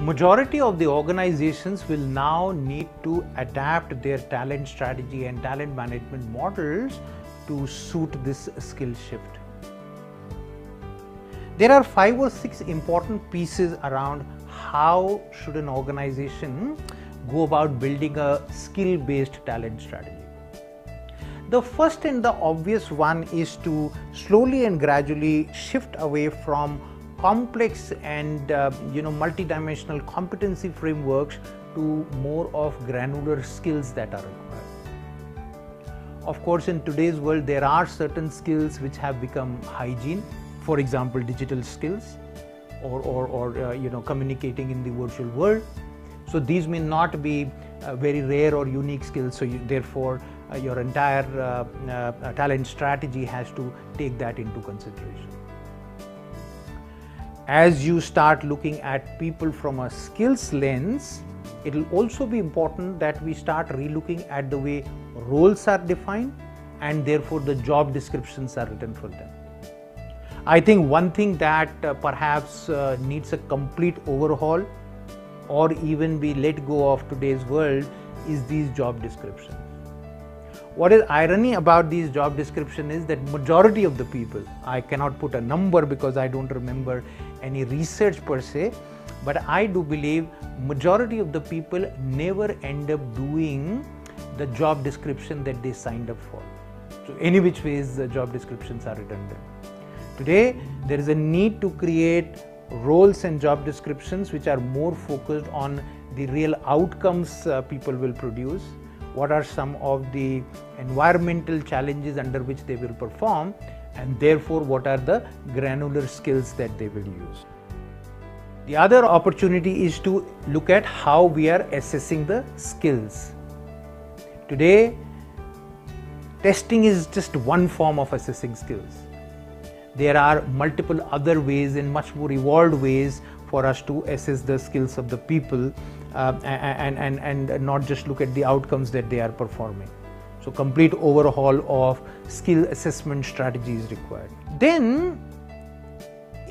Majority of the organizations will now need to adapt their talent strategy and talent management models to suit this skill shift. There are 5 or 6 important pieces around how should an organization go about building a skill-based talent strategy. The first and the obvious one is to slowly and gradually shift away from complex and multidimensional competency frameworks to more of granular skills that are required. Of course, in today's world, there are certain skills which have become hygiene. For example, digital skills or communicating in the virtual world. So these may not be very rare or unique skills. So therefore, your entire talent strategy has to take that into consideration. As you start looking at people from a skills lens, it will also be important that we start relooking at the way roles are defined and therefore the job descriptions are written for them. I think one thing that perhaps needs a complete overhaul or even be let go of today's world is these job descriptions. What is irony about these job descriptions is that majority of the people, I cannot put a number because I don't remember any research per se, but I do believe majority of the people never end up doing the job description that they signed up for. So any which ways the job descriptions are redundant. Today, there is a need to create roles and job descriptions which are more focused on the real outcomes people will produce. What are some of the environmental challenges under which they will perform, and therefore what are the granular skills that they will use. The other opportunity is to look at how we are assessing the skills. Today, testing is just one form of assessing skills. There are multiple other ways and much more evolved ways for us to assess the skills of the people and not just look at the outcomes that they are performing. So complete overhaul of skill assessment strategy is required. Then,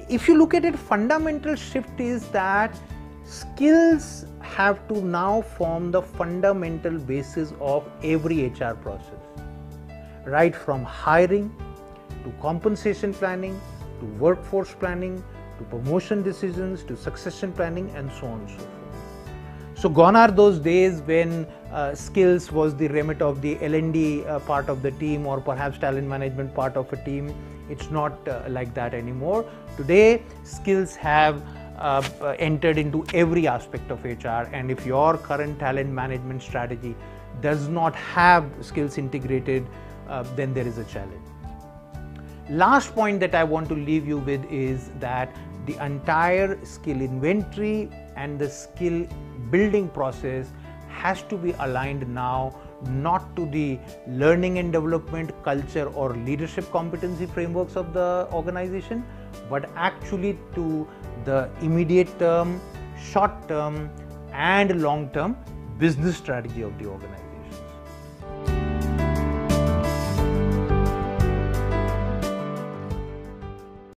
if you look at it, fundamental shift is that skills have to now form the fundamental basis of every HR process, right from hiring to compensation planning, to workforce planning, to promotion decisions, to succession planning, and so on and so forth. So gone are those days when skills was the remit of the L&D part of the team or perhaps talent management part of a team. It's not like that anymore. Today, skills have entered into every aspect of HR, and if your current talent management strategy does not have skills integrated, then there is a challenge. Last point that I want to leave you with is that the entire skill inventory and the skill building process has to be aligned now not to the learning and development culture or leadership competency frameworks of the organization, but actually to the immediate term, short term and long term business strategy of the organization.